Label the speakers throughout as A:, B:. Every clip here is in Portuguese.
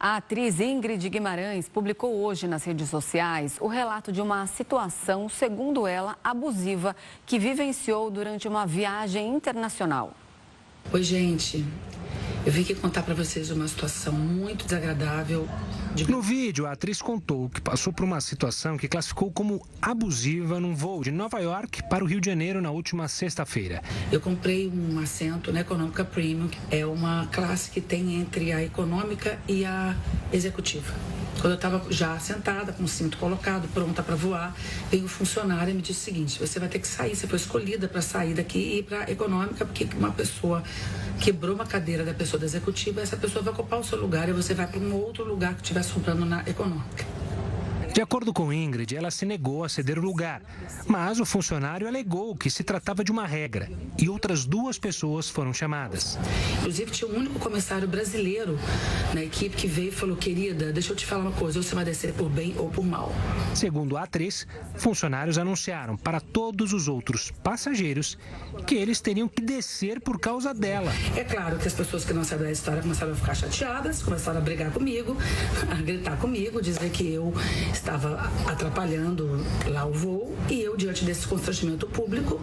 A: A atriz Ingrid Guimarães publicou hoje nas redes sociais o relato de uma situação, segundo ela, abusiva, que vivenciou durante uma viagem internacional.
B: Oi, gente. Eu vim aqui contar para vocês uma situação muito desagradável.
C: No vídeo, a atriz contou que passou por uma situação que classificou como abusiva num voo de Nova York para o Rio de Janeiro na última sexta-feira.
B: Eu comprei um assento na Econômica Premium, que é uma classe que tem entre a econômica e a executiva. Quando eu estava já sentada, com o cinto colocado, pronta para voar, veio o funcionário e me disse o seguinte: você vai ter que sair, você foi escolhida para sair daqui e ir para a econômica, porque uma pessoa quebrou uma cadeira da pessoa da executiva, essa pessoa vai ocupar o seu lugar e você vai para um outro lugar que estiver sobrando na econômica.
C: De acordo com Ingrid, ela se negou a ceder o lugar, mas o funcionário alegou que se tratava de uma regra e outras 2 pessoas foram chamadas.
B: Inclusive, tinha um único comissário brasileiro na equipe que veio e falou: querida, deixa eu te falar uma coisa, ou você vai descer por bem ou por mal.
C: Segundo a atriz, funcionários anunciaram para todos os outros passageiros que eles teriam que descer por causa dela.
B: É claro que as pessoas que não sabiam da história começaram a ficar chateadas, começaram a brigar comigo, a gritar comigo, dizer que eu estava atrapalhando lá o voo, e eu, diante desse constrangimento público,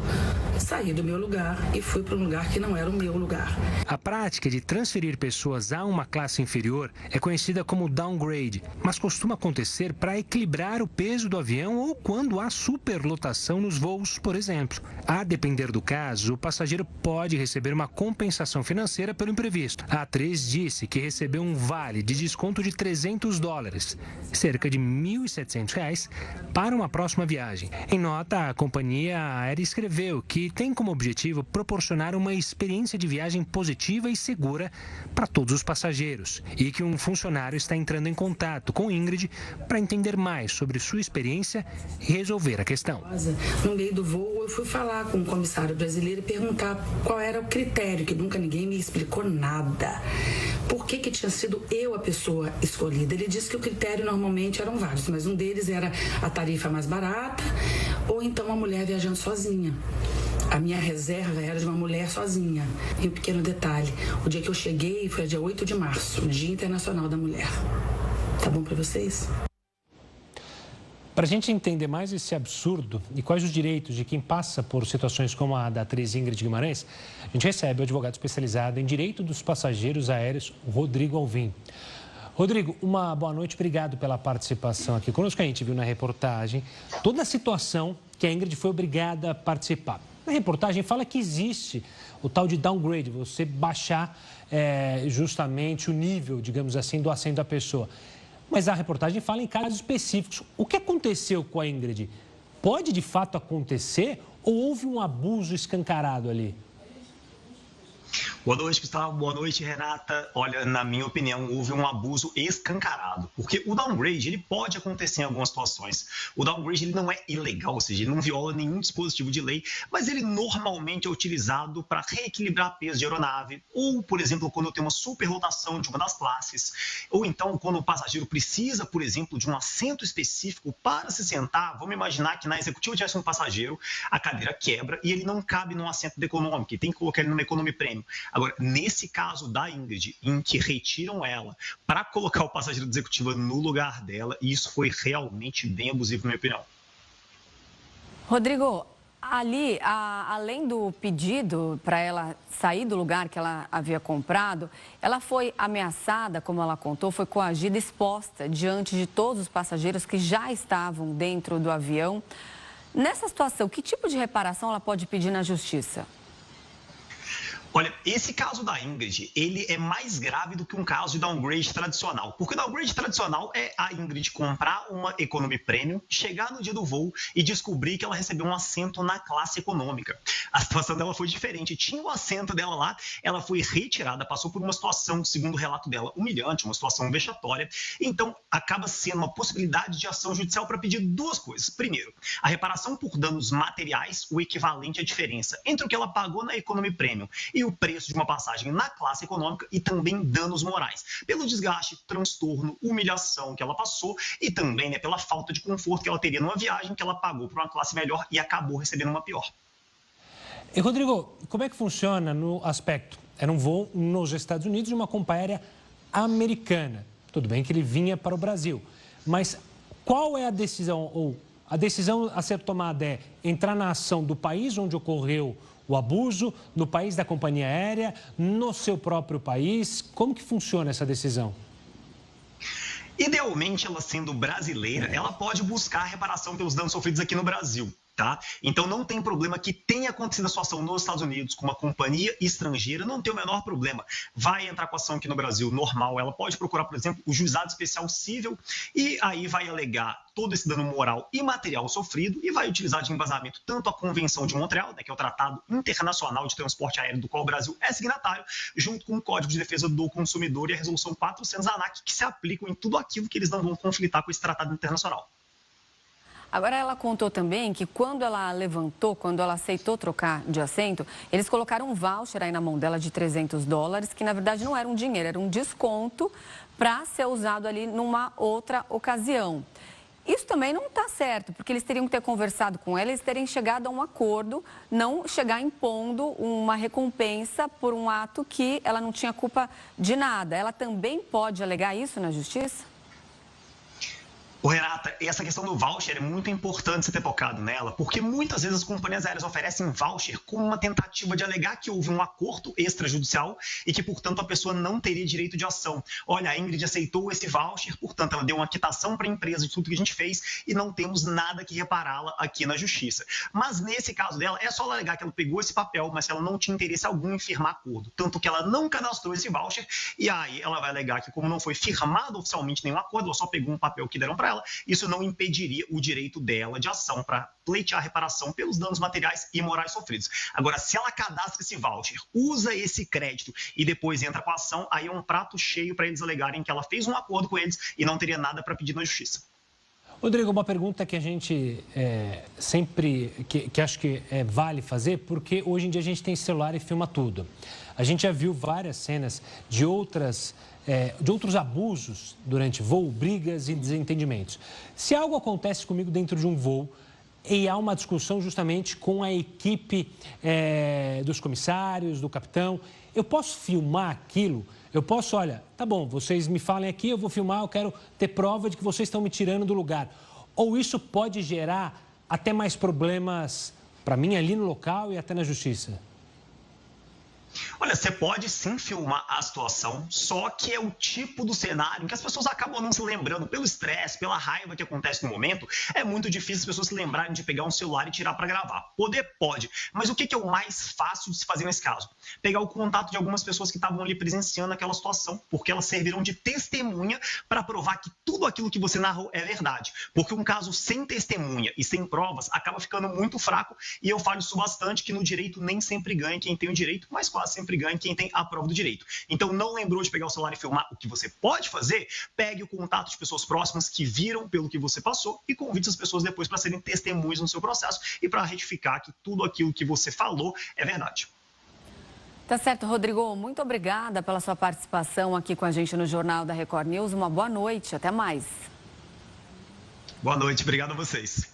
B: saí do meu lugar e fui para um lugar que não era o meu lugar.
C: A prática de transferir pessoas a uma classe inferior é conhecida como downgrade, mas costuma acontecer para equilibrar o peso do avião ou quando há superlotação nos voos, por exemplo. A depender do caso, o passageiro pode receber uma compensação financeira pelo imprevisto. A atriz disse que recebeu um vale de desconto de $300, cerca de R$1.700, para uma próxima viagem. Em nota, a companhia aérea escreveu que tem como objetivo proporcionar uma experiência de viagem positiva e segura para todos os passageiros e que um funcionário está entrando em contato com Ingrid para entender mais sobre sua experiência e resolver a questão.
B: No meio do voo, eu fui falar com um comissário brasileiro e perguntar qual era o critério, que nunca ninguém me explicou nada. Por que tinha sido eu a pessoa escolhida? Ele disse que o critério normalmente eram vários, mas um deles era a tarifa mais barata ou então uma mulher viajando sozinha. A minha reserva era de uma mulher sozinha. E um pequeno detalhe: o dia que eu cheguei foi dia 8 de março, o Dia Internacional da Mulher. Tá bom para vocês?
C: Para a gente entender mais esse absurdo e quais os direitos de quem passa por situações como a da atriz Ingrid Guimarães, a gente recebe o advogado especializado em direito dos passageiros aéreos, Rodrigo Alvim. Rodrigo, uma boa noite, obrigado pela participação aqui conosco. A gente viu na reportagem toda a situação que a Ingrid foi obrigada a participar. Na reportagem fala que existe o tal de downgrade, você baixar justamente o nível, digamos assim, do assento da pessoa. Mas a reportagem fala em casos específicos. O que aconteceu com a Ingrid? Pode de fato acontecer ou houve um abuso escancarado ali?
D: Boa noite, Gustavo. Boa noite, Renata. Olha, na minha opinião, houve um abuso escancarado, porque o downgrade, ele pode acontecer em algumas situações. O downgrade, ele não é ilegal, ou seja, ele não viola nenhum dispositivo de lei, mas ele normalmente é utilizado para reequilibrar peso de aeronave, ou, por exemplo, quando eu tenho uma superlotação de uma das classes, ou então quando o passageiro precisa, por exemplo, de um assento específico para se sentar. Vamos imaginar que na executiva tivesse um passageiro, a cadeira quebra e ele não cabe num assento da econômica, e tem que colocar ele numa economy premium. Agora, nesse caso da Ingrid, em que retiram ela para colocar o passageiro da executiva no lugar dela, isso foi realmente bem abusivo, na minha opinião.
A: Rodrigo, ali, além do pedido para ela sair do lugar que ela havia comprado, ela foi ameaçada, como ela contou, foi coagida, exposta diante de todos os passageiros que já estavam dentro do avião. Nessa situação, que tipo de reparação ela pode pedir na justiça?
D: Olha, esse caso da Ingrid, ele é mais grave do que um caso de downgrade tradicional. Porque downgrade tradicional é a Ingrid comprar uma economy premium, chegar no dia do voo e descobrir que ela recebeu um assento na classe econômica. A situação dela foi diferente. Tinha o assento dela lá, ela foi retirada, passou por uma situação, segundo o relato dela, humilhante, uma situação vexatória. Então, acaba sendo uma possibilidade de ação judicial para pedir 2 coisas. Primeiro, a reparação por danos materiais, o equivalente à diferença entre o que ela pagou na economy premium e o preço de uma passagem na classe econômica, e também danos morais, pelo desgaste, transtorno, humilhação que ela passou e também, né, pela falta de conforto que ela teria numa viagem que ela pagou para uma classe melhor e acabou recebendo uma pior.
C: E, Rodrigo, como é que funciona no aspecto? Era um voo nos Estados Unidos de uma companhia aérea americana. Tudo bem que ele vinha para o Brasil, mas qual é a decisão, ou a decisão a ser tomada é entrar na ação do país onde ocorreu o abuso, no país da companhia aérea, no seu próprio país? Como que funciona essa decisão?
D: Idealmente, ela sendo brasileira, ela pode buscar reparação pelos danos sofridos aqui no Brasil. Tá? Então não tem problema que tenha acontecido a sua ação nos Estados Unidos com uma companhia estrangeira, não tem o menor problema. Vai entrar com a ação aqui no Brasil, normal. Ela pode procurar, por exemplo, o Juizado Especial Cível e aí vai alegar todo esse dano moral e material sofrido e vai utilizar de embasamento tanto a Convenção de Montreal, né, que é o Tratado Internacional de Transporte Aéreo do qual o Brasil é signatário, junto com o Código de Defesa do Consumidor e a Resolução 400 da ANAC, que se aplicam em tudo aquilo que eles não vão conflitar com esse tratado internacional.
A: Agora, ela contou também que quando ela levantou, quando ela aceitou trocar de assento, eles colocaram um voucher aí na mão dela de $300, que na verdade não era um dinheiro, era um desconto para ser usado ali numa outra ocasião. Isso também não está certo, porque eles teriam que ter conversado com ela, eles terem chegado a um acordo, não chegar impondo uma recompensa por um ato que ela não tinha culpa de nada. Ela também pode alegar isso na justiça?
D: Ô, Renata, essa questão do voucher é muito importante você ter tocado nela, porque muitas vezes as companhias aéreas oferecem voucher como uma tentativa de alegar que houve um acordo extrajudicial e que, portanto, a pessoa não teria direito de ação. Olha, a Ingrid aceitou esse voucher, portanto, ela deu uma quitação para a empresa de tudo que a gente fez e não temos nada que repará-la aqui na justiça. Mas nesse caso dela, é só ela alegar que ela pegou esse papel, mas ela não tinha interesse algum em firmar acordo, tanto que ela não cadastrou esse voucher e aí ela vai alegar que, como não foi firmado oficialmente nenhum acordo, ela só pegou um papel que deram para ela, isso não impediria o direito dela de ação para pleitear reparação pelos danos materiais e morais sofridos. Agora, se ela cadastra esse voucher, usa esse crédito e depois entra com a ação, aí é um prato cheio para eles alegarem que ela fez um acordo com eles e não teria nada para pedir na justiça.
C: Rodrigo, uma pergunta que a gente sempre, que acho que vale fazer, porque hoje em dia a gente tem celular e filma tudo. A gente já viu várias cenas de outros abusos durante voo, brigas e desentendimentos. Se algo acontece comigo dentro de um voo e há uma discussão justamente com a equipe dos comissários, do capitão, eu posso filmar aquilo? Eu posso, olha, tá bom, vocês me falem aqui, eu vou filmar, eu quero ter prova de que vocês estão me tirando do lugar. Ou isso pode gerar até mais problemas para mim ali no local e até na justiça?
D: Olha, você pode sim filmar a situação, só que é o tipo do cenário em que as pessoas acabam não se lembrando pelo estresse, pela raiva que acontece no momento. É muito difícil as pessoas se lembrarem de pegar um celular e tirar para gravar. Poder pode, mas o que é o mais fácil de se fazer nesse caso? Pegar o contato de algumas pessoas que estavam ali presenciando aquela situação, porque elas servirão de testemunha para provar que tudo aquilo que você narrou é verdade. Porque um caso sem testemunha e sem provas acaba ficando muito fraco, e eu falo isso bastante, que no direito nem sempre ganha quem tem o direito, mas quase sempre ganha quem tem a prova do direito. Então, não lembrou de pegar o celular e filmar? O que você pode fazer? Pegue o contato de pessoas próximas que viram pelo que você passou e convide as pessoas depois para serem testemunhas no seu processo e para retificar que tudo aquilo que você falou é verdade.
A: Tá certo, Rodrigo. Muito obrigada pela sua participação aqui com a gente no Jornal da Record News. Uma boa noite. Até mais.
D: Boa noite. Obrigado a vocês.